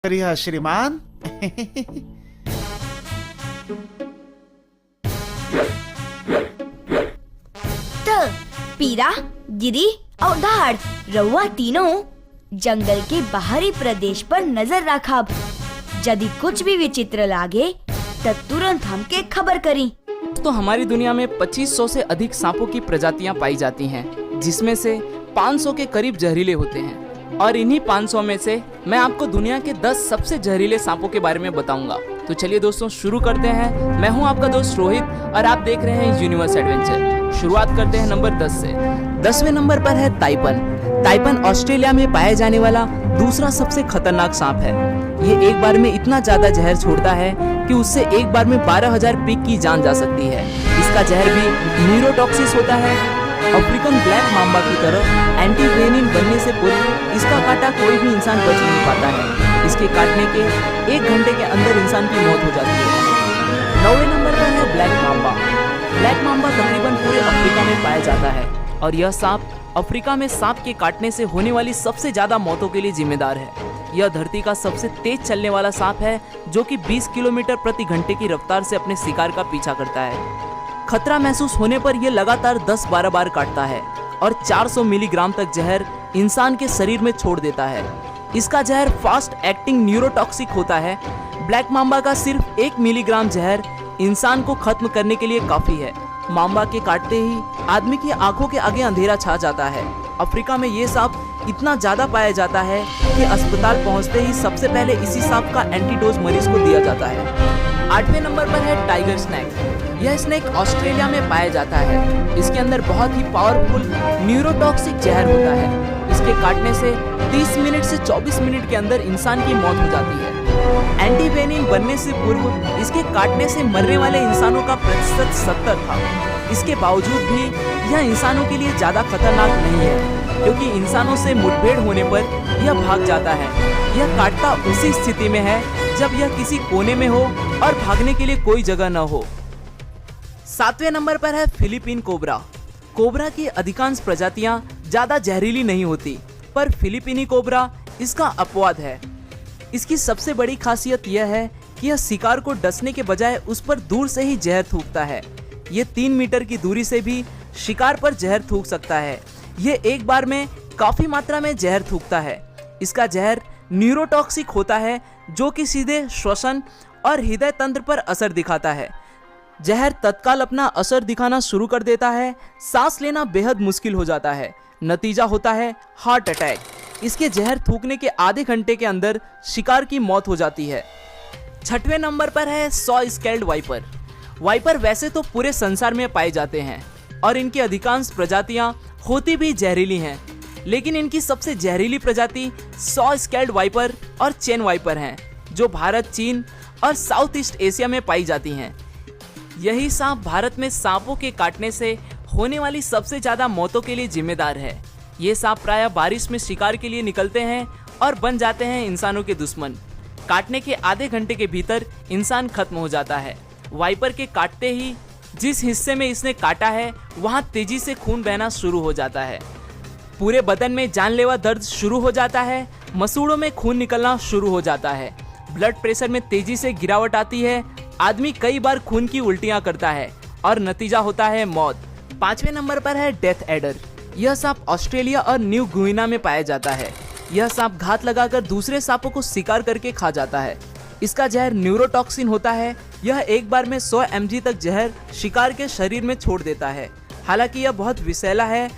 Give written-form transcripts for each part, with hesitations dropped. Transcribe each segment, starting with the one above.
बढ़िया श्रीमान। पीरा, गिरी और दहाड़ रउआ तीनों जंगल के बाहरी प्रदेश पर नजर रखब। यदि कुछ भी विचित्र लागे तो तुरंत हमके खबर करी। तो हमारी दुनिया में 2500 से अधिक सांपों की प्रजातियां पाई जाती हैं, जिसमें से 500 के करीब जहरीले होते हैं। और इन्हीं 500 में से मैं आपको दुनिया के 10 सबसे जहरीले सांपों के बारे में बताऊंगा। तो चलिए दोस्तों शुरू करते हैं। मैं हूं आपका दोस्त रोहित और आप देख रहे हैं यूनिवर्स एडवेंचर। शुरुआत करते हैं नंबर 10 से। 10वें नंबर पर है ताइपन। ताइपन ऑस्ट्रेलिया में पाए जाने वाला दूसरा सबसे खतरनाक सांप है। ये एक बार में इतना ज्यादा जहर छोड़ता है कि उससे एक बार में 12,000 पिग की जान जा सकती है। इसका जहर भी न्यूरोटॉक्सिस होता है। अफ्रीकन ब्लैक मांबा की तरह एंटीवेनिन बनने से पूर्व इसका काटा कोई भी इंसान बच नहीं पाता है। इसके काटने के 1 घंटे के अंदर इंसान की मौत हो जाती है। 9वें नंबर पर है ब्लैक मांबा। ब्लैक मांबा तकरीबन पूरे अफ्रीका में पाया जाता है और यह सांप अफ्रीका में सांप के काटने से होने वाली सबसे ज्यादा मौतों के लिए जिम्मेदार है। यह धरती का सबसे तेज चलने वाला सांप है, जो कि 20 किलोमीटर प्रति घंटे की रफ्तार से अपने शिकार का पीछा करता है। खतरा महसूस होने पर यह लगातार 10-12 बार काटता है और 400 मिलीग्राम तक जहर इंसान के शरीर में छोड़ देता है। इसका जहर फास्ट एक्टिंग न्यूरोटॉक्सिक होता है। ब्लैक मांबा का सिर्फ 1 मिलीग्राम जहर इंसान को खत्म करने के लिए काफी है। मांबा के काटते ही आदमी की आंखों के आगे अंधेरा छा जाता है। अफ्रीका में ये सांप इतना ज्यादा पाया जाता है कि अस्पताल पहुंचते ही सबसे पहले इसी सांप का एंटीडोज मरीज को दिया जाता है। 8वें नंबर पर है टाइगर स्नेक। यह स्नेक ऑस्ट्रेलिया में पाया जाता है। इसके अंदर बहुत ही पावरफुल न्यूरोटॉक्सिक जहर होता है। इसके काटने से 30 मिनट से 24 मिनट के अंदर इंसान की मौत हो जाती है। एंटीवेनिन बनने से पूर्व इसके काटने से मरने वाले इंसानों का प्रतिशत 70 था। इसके बावजूद भी यह इंसानों के लिए ज्यादा खतरनाक नहीं है, क्योंकि इंसानों से मुठभेड़ होने पर यह भाग जाता है। यह काटता उसी स्थिति में है जब यह किसी कोने में हो और भागने के लिए कोई जगह न हो। 7वें नंबर पर है फिलीपीन कोबरा। कोबरा की अधिकांश प्रजातियां ज्यादा जहरीली नहीं होती, पर फिलीपीनी कोबरा इसका अपवाद है। इसकी सबसे बड़ी खासियत यह है कि यह शिकार को डसने के बजाय उस पर दूर से ही जहर थूकता है। ये 3 मीटर की दूरी से भी शिकार पर जहर थूक सकता है। ये एक बार में काफी मात्रा में जहर थूकता है। इसका जहर न्यूरोटॉक्सिक होता है, जो कि सीधे श्वसन और हृदय तंत्र पर असर दिखाता है। जहर तत्काल अपना असर दिखाना शुरू कर देता है। सांस लेना बेहद मुश्किल हो जाता है। नतीजा होता है हार्ट अटैक। इसके जहर थूकने के आधे घंटे के अंदर शिकार की मौत हो जाती है। 6वें नंबर पर है सॉ स्केल्ड वाइपर। वाइपर वैसे तो पूरे संसार में पाए जाते हैं और इनकी अधिकांश प्रजातियां होती भी जहरीली हैं, लेकिन इनकी सबसे जहरीली प्रजाति सॉ स्केल्ड वाइपर और चेन वाइपर हैं, जो भारत, चीन और साउथ ईस्ट एशिया में पाई जाती हैं। यही सांप भारत में सांपों के काटने से होने वाली सबसे ज्यादा मौतों के लिए जिम्मेदार है। ये सांप प्रायः बारिश में शिकार के लिए निकलते हैं और बन जाते हैं इंसानों के दुश्मन। काटने के आधे घंटे के भीतर इंसान खत्म हो जाता है। वाइपर के काटते ही जिस हिस्से में इसने काटा है वहां तेजी से खून बहना शुरू हो जाता है। पूरे बदन में जानलेवा दर्द शुरू हो जाता है। मसूड़ों में खून निकलना शुरू हो जाता है। ब्लड प्रेशर में तेजी से गिरावट आती है। आदमी कई बार खून की उल्टियां करता है और नतीजा होता है मौत। 5वें नंबर पर है डेथ एडर। यह सांप ऑस्ट्रेलिया और न्यू गुइना में पाया जाता है। यह सांप घात लगाकर दूसरे सांपों को शिकार करके खा जाता है। इसका जहर न्यूरोटॉक्सिन होता है। यह एक बार में 100 mg तक जहर शिकार के शरीर में छोड़ देता है। हालांकि यह बहुत विषैला है,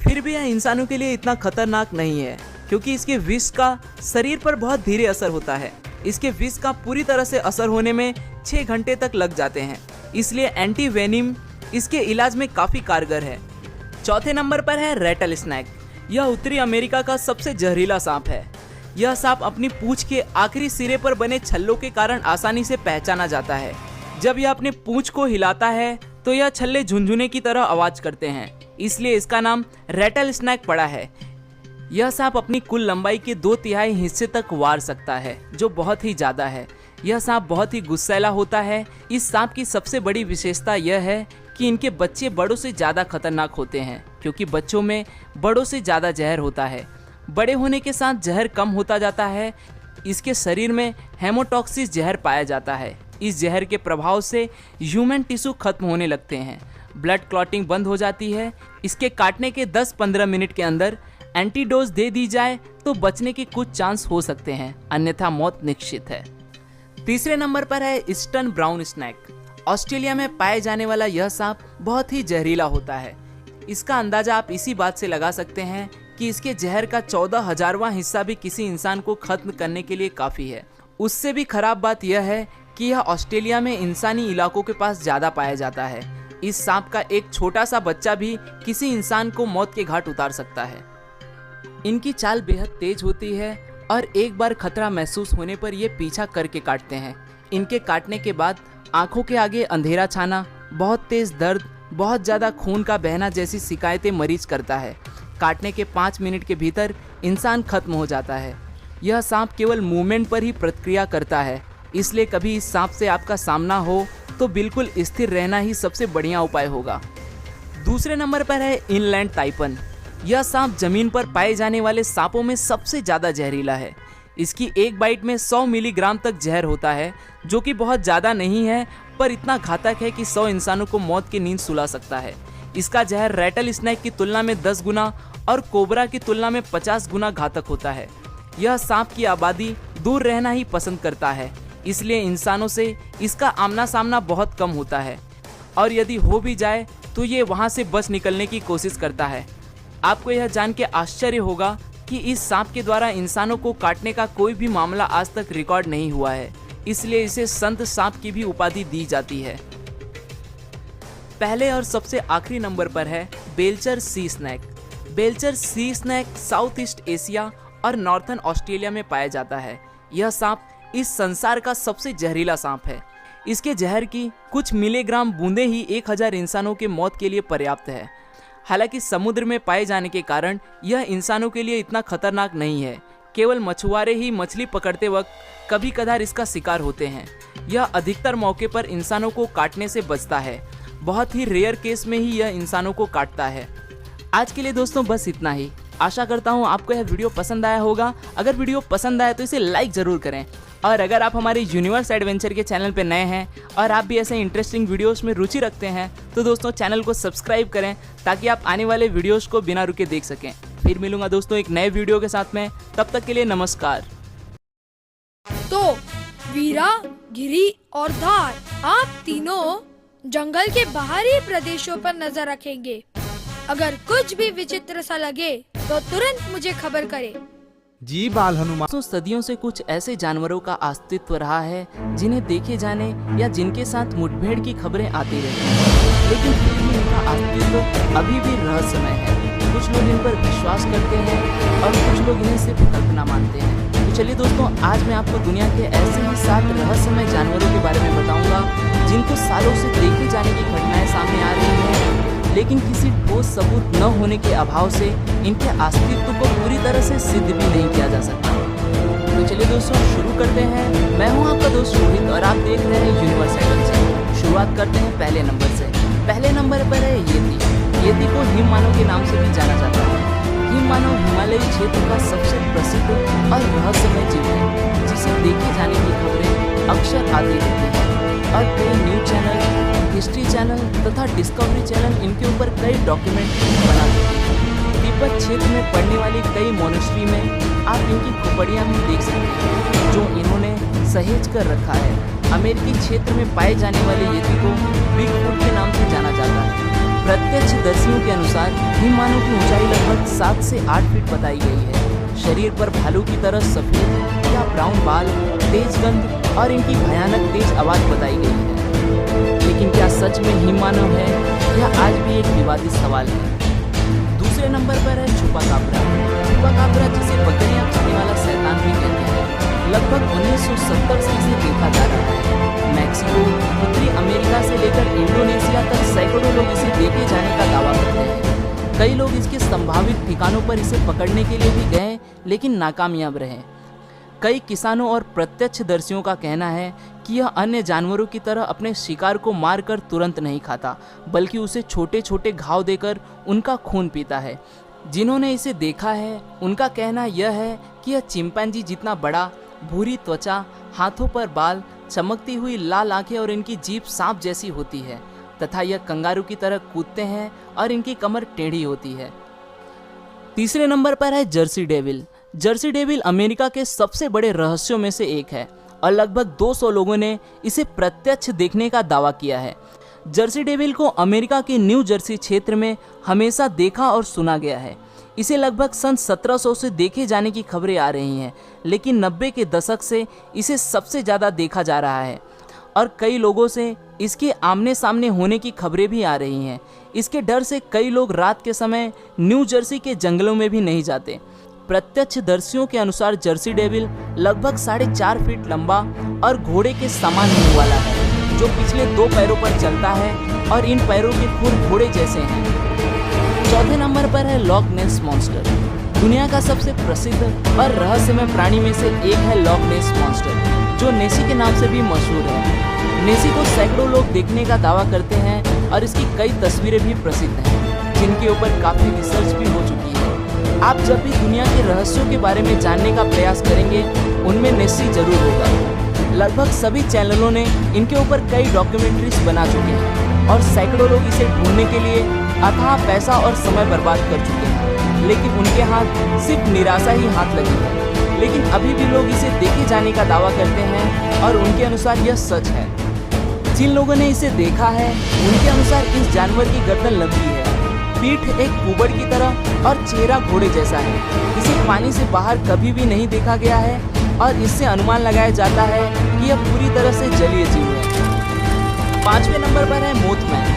फिर भी यह इंसानों के लिए इतना खतरनाक नहीं है, क्योंकि इसके विष का शरीर पर बहुत धीरे असर होता है। इसके विष का पूरी तरह से असर होने में 6 घंटे तक लग जाते हैं, इसलिए एंटीवेनिम इसके इलाज में काफी कारगर है। 4थे नंबर पर है रेटल स्नैक। यह उत्तरी अमेरिका का सबसे जहरीला सांप है। यह सांप अपनी पूंछ के आखिरी सिरे पर बने छल्लों के कारण आसानी से पहचाना जाता है। जब यह अपने पूंछ को हिलाता है तो यह छल्ले झुनझुने की तरह आवाज करते हैं, इसलिए इसका नाम रेटल स्नैक पड़ा है। यह सांप अपनी कुल लंबाई के 2/3 हिस्से तक वार सकता है, जो बहुत ही ज्यादा है। यह सांप बहुत ही गुस्सैला होता है। इस सांप की सबसे बड़ी विशेषता यह है कि इनके बच्चे बड़ों से ज्यादा खतरनाक होते हैं, क्योंकि बच्चों में बड़ों से ज्यादा जहर होता है। बड़े होने के साथ जहर कम होता जाता है। इसके शरीर में हेमोटॉक्सिस जहर पाया जाता है। इस जहर के प्रभाव से ह्यूमन टिश्यू खत्म होने लगते हैं, ब्लड क्लॉटिंग बंद हो जाती है। इसके काटने के 10-15 मिनट के अंदर एंटीडोज दे दी जाए तो बचने के कुछ चांस हो सकते हैं, अन्यथा मौत निश्चित है। तीसरे नंबर पर है ईस्टर्न ब्राउन स्नैक। ऑस्ट्रेलिया में पाए जाने वाला यह सांप बहुत ही जहरीला होता है। इसका अंदाजा आप इसी बात से लगा सकते हैं कि इसके जहर का 14,000वां हिस्सा भी किसी इंसान को खत्म करने के लिए काफ़ी है। उससे भी खराब बात यह है कि यह ऑस्ट्रेलिया में इंसानी इलाकों के पास ज़्यादा पाया जाता है। इस सांप का एक छोटा सा बच्चा भी किसी इंसान को मौत के घाट उतार सकता है। इनकी चाल बेहद तेज होती है और एक बार खतरा महसूस होने पर ये पीछा करके काटते हैं। इनके काटने के बाद आंखों के आगे अंधेरा छाना, बहुत तेज दर्द, बहुत ज़्यादा खून का बहना जैसी शिकायतें मरीज करता है। काटने के 5 मिनट के भीतर इंसान खत्म हो जाता है। यह सांप केवल मूवमेंट पर ही प्रतिक्रिया करता है, इसलिए कभी इस सांप से आपका सामना हो तो बिल्कुल स्थिर रहना ही सबसे बढ़िया उपाय होगा। दूसरे नंबर पर है इनलैंड ताइपन। यह सांप जमीन पर पाए जाने वाले सांपों में सबसे ज़्यादा जहरीला है। इसकी एक बाइट में 100 मिलीग्राम तक जहर होता है, जो कि बहुत ज़्यादा नहीं है पर इतना घातक है कि 100 इंसानों को मौत की नींद सुला सकता है। इसका जहर रैटल स्नैक की तुलना में 10 गुना और कोबरा की तुलना में 50 गुना घातक होता है। यह सांप की आबादी दूर रहना ही पसंद करता है, इसलिए इंसानों से इसका आमना सामना बहुत कम होता है और यदि हो भी जाए तो ये वहाँ से बच निकलने की कोशिश करता है। आपको यह जान के आश्चर्य होगा कि इस सांप के द्वारा इंसानों को काटने का कोई भी मामला आज तक रिकॉर्ड नहीं हुआ है, इसलिए इसे संत सांप की भी उपाधि दी जाती है। पहले और सबसे आखिरी नंबर पर है Belcher sea snake. Belcher sea snake south east Asia और नॉर्थर्न ऑस्ट्रेलिया में पाया जाता है। यह सांप इस संसार का सबसे जहरीला सांप है। इसके जहर की कुछ मिलीग्राम बूंदें ही 1000 इंसानों के मौत के लिए पर्याप्त है। हालांकि समुद्र में पाए जाने के कारण यह इंसानों के लिए इतना खतरनाक नहीं है। केवल मछुआरे ही मछली पकड़ते वक्त कभी कभार इसका शिकार होते हैं। यह अधिकतर मौके पर इंसानों को काटने से बचता है। बहुत ही रेयर केस में ही यह इंसानों को काटता है। आज के लिए दोस्तों बस इतना ही। आशा करता हूँ आपको यह वीडियो पसंद आया होगा। अगर वीडियो पसंद आया तो इसे लाइक ज़रूर करें और अगर आप हमारे यूनिवर्स एडवेंचर के चैनल पर नए हैं और आप भी ऐसे इंटरेस्टिंग वीडियोस में रुचि रखते हैं तो दोस्तों चैनल को सब्सक्राइब करें ताकि आप आने वाले वीडियोस को बिना रुके देख सकें। फिर मिलूंगा दोस्तों एक नए वीडियो के साथ में, तब तक के लिए नमस्कार। तो वीरा, गिरी और धार, आप तीनों जंगल के बाहरी प्रदेशों पर नजर रखेंगे। अगर कुछ भी विचित्र सा लगे तो तुरंत मुझे खबर करें। जी बाल हनुमान। तो सदियों से कुछ ऐसे जानवरों का अस्तित्व रहा है जिन्हें देखे जाने या जिनके साथ मुठभेड़ की खबरें आती रही, लेकिन फिर भी इनका अस्तित्व अभी भी रहस्यमय है। कुछ लोग इन पर विश्वास करते हैं और कुछ लोग इन्हें सिर्फ कल्पना मानते हैं। तो चलिए दोस्तों, आज मैं आपको दुनिया के ऐसे ही 7 रहस्यमय जानवरों के बारे में बताऊंगा जिनको सालों से देखे जाने की घटनाएं सामने आ रही हैं, लेकिन किसी ठोस सबूत न होने के अभाव से इनके अस्तित्व को पूरी तरह से सिद्ध भी नहीं किया जा सकता। तो चलिए दोस्तों शुरू करते हैं। मैं हूं आपका दोस्त रोहित और आप देख रहे हैं यूनिवर्स एडवेंचर। शुरुआत करते हैं पहले नंबर से। पहले नंबर पर है येती। येती को हिम मानव के नाम से भी जाना जाता है। हिम मानव हिमालयी क्षेत्र का सबसे प्रसिद्ध और रहस्यमय जीव है, जिसे देखे जाने की खबरें अक्सर आती रहती हैं और कई न्यूज चैनल, हिस्ट्री चैनल तथा डिस्कवरी चैनल इनके ऊपर कई डॉक्यूमेंट्री बनाते हैं। तिब्बत क्षेत्र में पड़ने वाली कई मोनेस्ट्री में आप इनकी खोपड़ियाँ भी देख सकते हैं, जो इन्होंने सहेज कर रखा है। अमेरिकी क्षेत्र में पाए जाने वाले येती को बिगफुट के नाम से जाना जाता है। प्रत्यक्षदर्शियों के अनुसार हिम मानव की ऊंचाई लगभग 7 से 8 फीट बताई गई है। शरीर पर भालू की तरह सफेद या ब्राउन बाल, तेज गंध और इनकी भयानक तेज आवाज बताई गई है। लेकिन क्या सच में हिम मानव है? यह आज भी एक विवादित सवाल है। दूसरे नंबर पर है छुपा काबरा। छुपा काबरा, जिसे बकरियां खाने वाला शैतान भी कहते हैं, लगभग 1970 से इसे देखा जा रहा है। मैक्सिको, उत्तरी अमेरिका से लेकर इंडोनेशिया तक सैकड़ों लोग इसे देखे जाने का दावा करते हैं। कई लोग इसके संभावित ठिकानों पर इसे पकड़ने के लिए भी गए, लेकिन नाकामयाब रहे। कई किसानों और प्रत्यक्षदर्शियों का कहना है कि यह अन्य जानवरों की तरह अपने शिकार को मारकर तुरंत नहीं खाता, बल्कि उसे छोटे छोटे घाव देकर उनका खून पीता है। जिन्होंने इसे देखा है उनका कहना यह है कि यह चिंपैंजी जितना बड़ा, भूरी त्वचा, हाथों पर बाल, चमकती हुई लाल आंखें और इनकी जीभ सांप जैसी होती है तथा यह कंगारू की तरह कूदते हैं और इनकी कमर टेढ़ी होती है। तीसरे नंबर पर है Jersey devil. Jersey devil America के सबसे बड़े रहस्यों में से एक है और लगभग 200 लोगों ने इसे प्रत्यक्ष देखने का दावा किया है। जर्सी डेविल को अमेरिका के न्यू जर्सी क्षेत्र में हमेशा देखा और सुना गया है। इसे लगभग सन 1700 से देखे जाने की खबरें आ रही हैं, लेकिन 90 के दशक से इसे सबसे ज़्यादा देखा जा रहा है और कई लोगों से इसके आमने सामने होने की खबरें भी आ रही हैं। इसके डर से कई लोग रात के समय न्यू जर्सी के जंगलों में भी नहीं जाते। प्रत्यक्षदर्शियों के अनुसार जर्सी डेविल लगभग 4.5 फीट लंबा और घोड़े के समान मुंह वाला है, जो पिछले 2 पैरों पर चलता है और इन पैरों के खुर घोड़े जैसे हैं। चौथे नंबर पर है लॉक नेस मॉन्स्टर। दुनिया का सबसे प्रसिद्ध और रहस्यमय प्राणी में से एक है लॉक नेस मॉन्स्टर, जो नेसी के नाम से भी मशहूर है। नेसी को सैकड़ों लोग देखने का दावा करते हैं और इसकी कई तस्वीरें भी प्रसिद्ध हैं, जिनके ऊपर काफी रिसर्च भी हो चुकी है। आप जब भी दुनिया के रहस्यों के बारे में जानने का प्रयास करेंगे, उनमें नेसी जरूर होगा। लगभग सभी चैनलों ने इनके ऊपर कई डॉक्यूमेंट्रीज बना चुके हैं और सैकड़ों लोग इसे ढूंढने के लिए अथाह पैसा और समय बर्बाद कर चुके हैं, लेकिन उनके हाथ सिर्फ निराशा ही हाथ लगी है। लेकिन अभी भी लोग इसे देखे जाने का दावा करते हैं और उनके अनुसार यह सच है। जिन लोगों ने इसे देखा है, उनके अनुसार इस जानवर की गर्दन लंबी है, पीठ एक कुबड़ की तरह और चेहरा घोड़े जैसा है। इसे पानी से बाहर कभी भी नहीं देखा गया है और इससे अनुमान लगाया जाता है कि यह पूरी तरह से जलीय जीव है। 5वें नंबर पर है मोथमैन।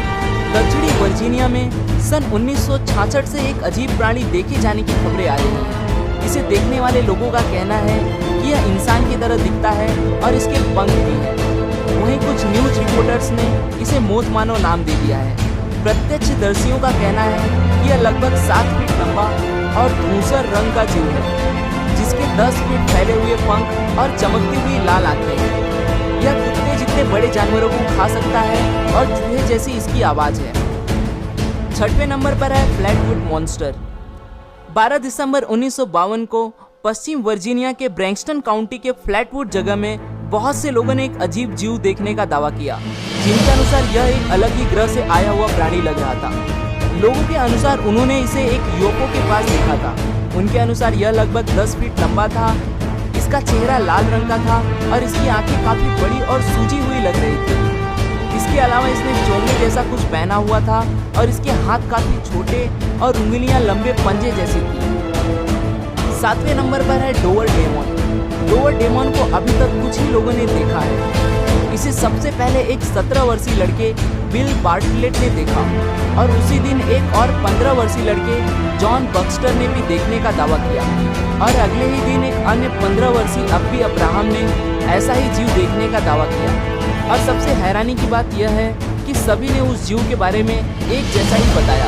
दक्षिणी वर्जीनिया में सन 1966 से एक अजीब प्राणी देखे जाने की खबरें आ रही हैं। इसे देखने वाले लोगों का कहना है कि यह इंसान की तरह दिखता है और इसके पंख भी हैं। वहीं कुछ न्यूज रिपोर्टर्स ने इसे मोथ मानव नाम दे दिया है। प्रत्यक्षदर्शियों का कहना है कि यह लगभग 7 फीट लंबा और धूसर रंग का जीव है, जिसके 10 फीट फैले हुए पंख और चमकती हुई लाल आंखें हैं। यह कुत्ते जितने बड़े जानवरों को खा सकता है और चूहे जैसी इसकी आवाज है। 6वें नंबर पर है फ्लैटवुड मॉन्स्टर। 12 दिसंबर 1952 को पश्चिम वर्जीनिया के ब्रैंक्सटन काउंटी के फ्लैटवुड जगह में बहुत से लोगों ने एक अजीब जीव देखने का दावा किया, जिनके अनुसार यह एक अलग ही ग्रह से आया हुआ प्राणी लग रहा था। लोगों के अनुसार उन्होंने इसे एक यूएफओ के पास देखा था। उनके अनुसार यह लगभग 10 फीट लंबा था, इसका चेहरा लाल रंग का था और इसकी आंखें काफी बड़ी और सूजी हुई लग रही थी। इसके अलावा इसने चोंगे जैसा कुछ पहना हुआ था और इसके हाथ काफी छोटे और उंगलियां लंबे पंजे जैसी थी। 7वें नंबर पर है डोवर डेमन। डोवर डेमन को अभी तक कुछ ही लोगों ने देखा है। इसे सबसे पहले एक 17 वर्षीय लड़के बिल बार्टलेट ने देखा और उसी दिन एक और 15 वर्षीय लड़के जॉन बक्स्टर ने भी देखने का दावा किया और अगले ही दिन एक अन्य 15 वर्षीय अब्बी अब्राहम ने ऐसा ही जीव देखने का दावा किया। और सबसे हैरानी की बात यह है कि सभी ने उस जीव के बारे में एक जैसा ही बताया।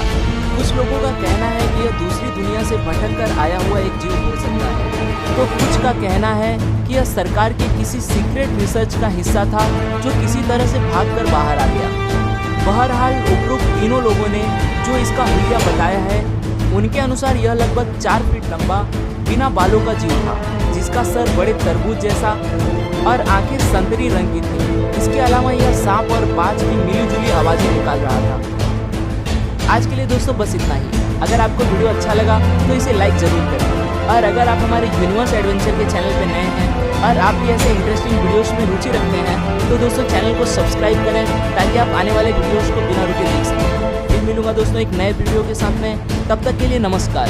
कुछ लोगों का कहना है कि यह दूसरी दुनिया से भटक कर आया हुआ एक जीव हो सकता है, तो कुछ का कहना है कि यह सरकार के किसी सीक्रेट रिसर्च का हिस्सा था जो किसी तरह से भागकर बाहर आ गया। बहरहाल उपरोक्त तीनों लोगों ने जो इसका हुलिया बताया है, उनके अनुसार यह लगभग 4 फीट लंबा बिना बालों का जीव था, जिसका सर बड़े तरबूज जैसा और आंखें संतरी रंग की थी। इसके अलावा यह सांप और बाज की मिली-जुली आवाजें निकाल रहा था। आज के लिए दोस्तों बस इतना ही। अगर आपको वीडियो अच्छा लगा तो इसे लाइक जरूर करें और अगर आप हमारे यूनिवर्स एडवेंचर के चैनल पर नए हैं और आप भी ऐसे इंटरेस्टिंग वीडियोस में रुचि रखते हैं तो दोस्तों चैनल को सब्सक्राइब करें ताकि आप आने वाले वीडियोस को बिना रुके देख सकें। फिर मिलूंगा दोस्तों एक नए वीडियो के साथ में, तब तक के लिए नमस्कार।